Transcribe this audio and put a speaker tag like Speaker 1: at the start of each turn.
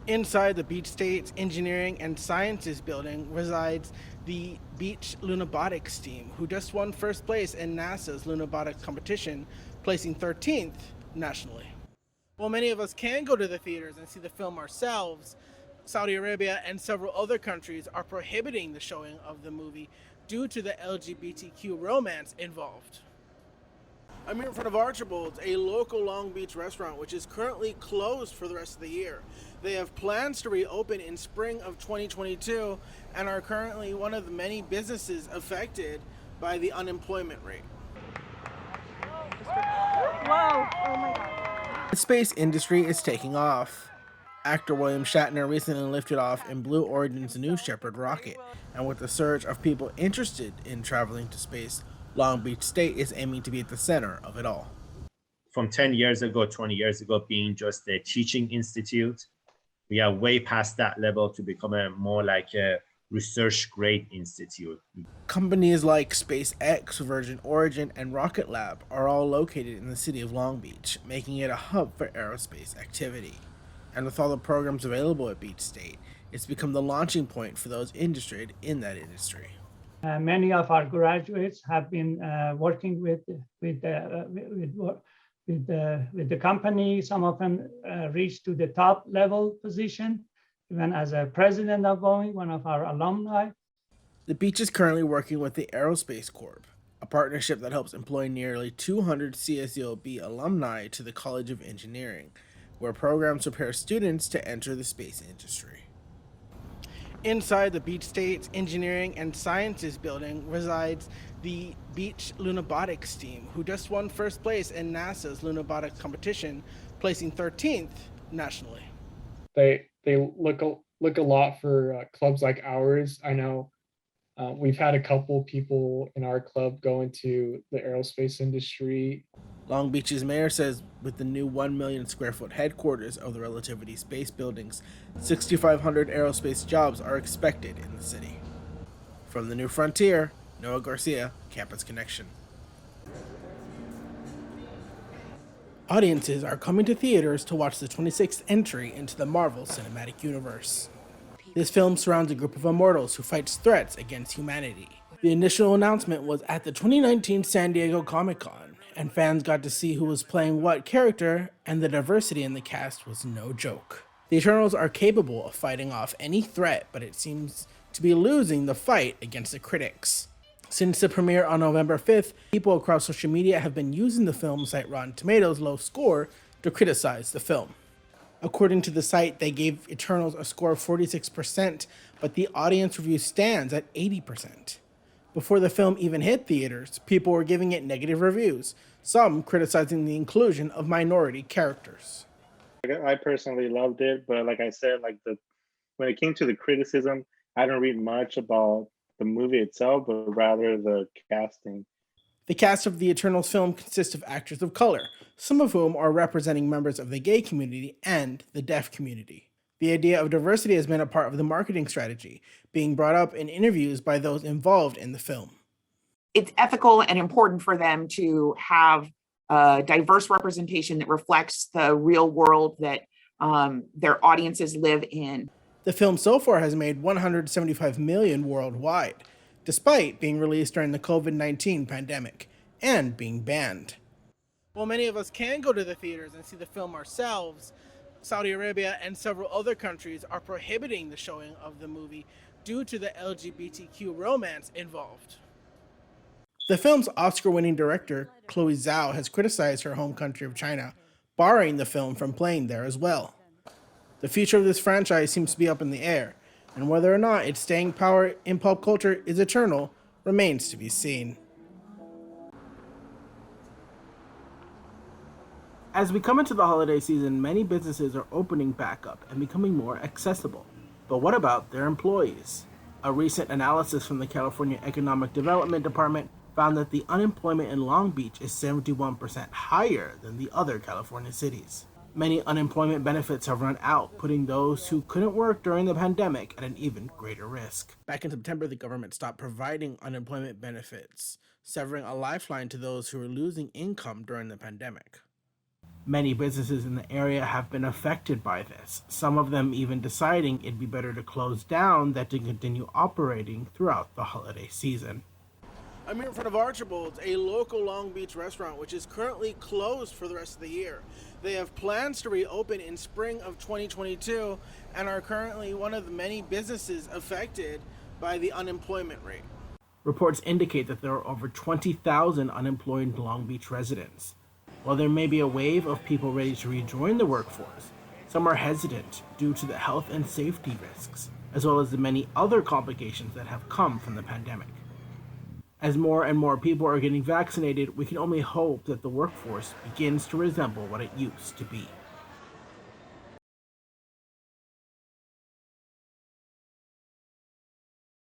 Speaker 1: Inside the Beach State's Engineering and Sciences building resides the Beach Lunabotics team, who just won first place in NASA's Lunabotics competition, placing 13th nationally. While many of us can go to the theaters and see the film ourselves, Saudi Arabia and several other countries are prohibiting the showing of the movie due to the LGBTQ romance involved. I'm here in front of Archibald's, a local Long Beach restaurant which is currently closed for the rest of the year. They have plans to reopen in spring of 2022 and are currently one of the many businesses affected by the unemployment rate.
Speaker 2: Whoa! Oh my god.
Speaker 1: The space industry is taking off. Actor William Shatner recently lifted off in Blue Origin's New Shepard rocket, and with the surge of people interested in traveling to space, Long Beach State is aiming to be at the center of it all.
Speaker 3: From 10 years ago, 20 years ago, being just a teaching institute, we are way past that level to become more like a research grade institute.
Speaker 1: Companies like SpaceX, Virgin Origin, and Rocket Lab are all located in the city of Long Beach, making it a hub for aerospace activity. And with all the programs available at Beach State, it's become the launching point for those interested in that industry.
Speaker 4: Many of our graduates have been working with the company. Some of them reached to the top level position, even as a president of Boeing, one of our alumni.
Speaker 1: The beach is currently working with the Aerospace Corp, a partnership that helps employ nearly 200 CSULB alumni to the College of Engineering, where programs prepare students to enter the space industry. Inside the Beach State's Engineering and Sciences building resides the Beach Lunabotics team, who just won first place in NASA's Lunabotics competition, placing 13th nationally.
Speaker 5: They look a lot for clubs like ours. I know we've had a couple people in our club go into the aerospace industry.
Speaker 1: Long Beach's mayor says with the new 1 million square foot headquarters of the Relativity Space Buildings, 6,500 aerospace jobs are expected in the city. From the New Frontier, Noah Garcia, Campus Connection. Audiences are coming to theaters to watch the 26th entry into the Marvel Cinematic Universe. This film surrounds a group of immortals who fights threats against humanity. The initial announcement was at the 2019 San Diego Comic-Con, and fans got to see who was playing what character, and the diversity in the cast was no joke. The Eternals are capable of fighting off any threat, but it seems to be losing the fight against the critics. Since the premiere on November 5th, people across social media have been using the film site Rotten Tomatoes' low score to criticize the film. According to the site, they gave Eternals a score of 46%, but the audience review stands at 80%. Before the film even hit theaters, people were giving it negative reviews, some criticizing the inclusion of minority characters.
Speaker 6: I personally loved it, but like I said, when it came to the criticism, I don't read much about the movie itself, but rather the casting.
Speaker 1: The cast of the Eternals film consists of actors of color, some of whom are representing members of the gay community and the deaf community. The idea of diversity has been a part of the marketing strategy, being brought up in interviews by those involved in the film.
Speaker 7: It's ethical and important for them to have a diverse representation that reflects the real world that their audiences live in.
Speaker 1: The film so far has made $175 million worldwide, despite being released during the COVID-19 pandemic and being banned. While many of us can go to the theaters and see the film ourselves, Saudi Arabia and several other countries are prohibiting the showing of the movie due to the LGBTQ romance involved. The film's Oscar-winning director, Chloe Zhao, has criticized her home country of China, barring the film from playing there as well. The future of this franchise seems to be up in the air, and whether or not its staying power in pop culture is eternal remains to be seen. As we come into the holiday season, many businesses are opening back up and becoming more accessible. But what about their employees? A recent analysis from the California Economic Development Department found that the unemployment in Long Beach is 71% higher than the other California cities. Many unemployment benefits have run out, putting those who couldn't work during the pandemic at an even greater risk. Back in September, the government stopped providing unemployment benefits, severing a lifeline to those who were losing income during the pandemic. Many businesses in the area have been affected by this, some of them even deciding it'd be better to close down than to continue operating throughout the holiday season. I'm here in front of Archibald's, a local Long Beach restaurant which is currently closed for the rest of the year. They have plans to reopen in spring of 2022 and are currently one of the many businesses affected by the unemployment rate. Reports indicate that there are over 20,000 unemployed Long Beach residents. While there may be a wave of people ready to rejoin the workforce, some are hesitant due to the health and safety risks, as well as the many other complications that have come from the pandemic. As more and more people are getting vaccinated, we can only hope that the workforce begins to resemble what it used to be.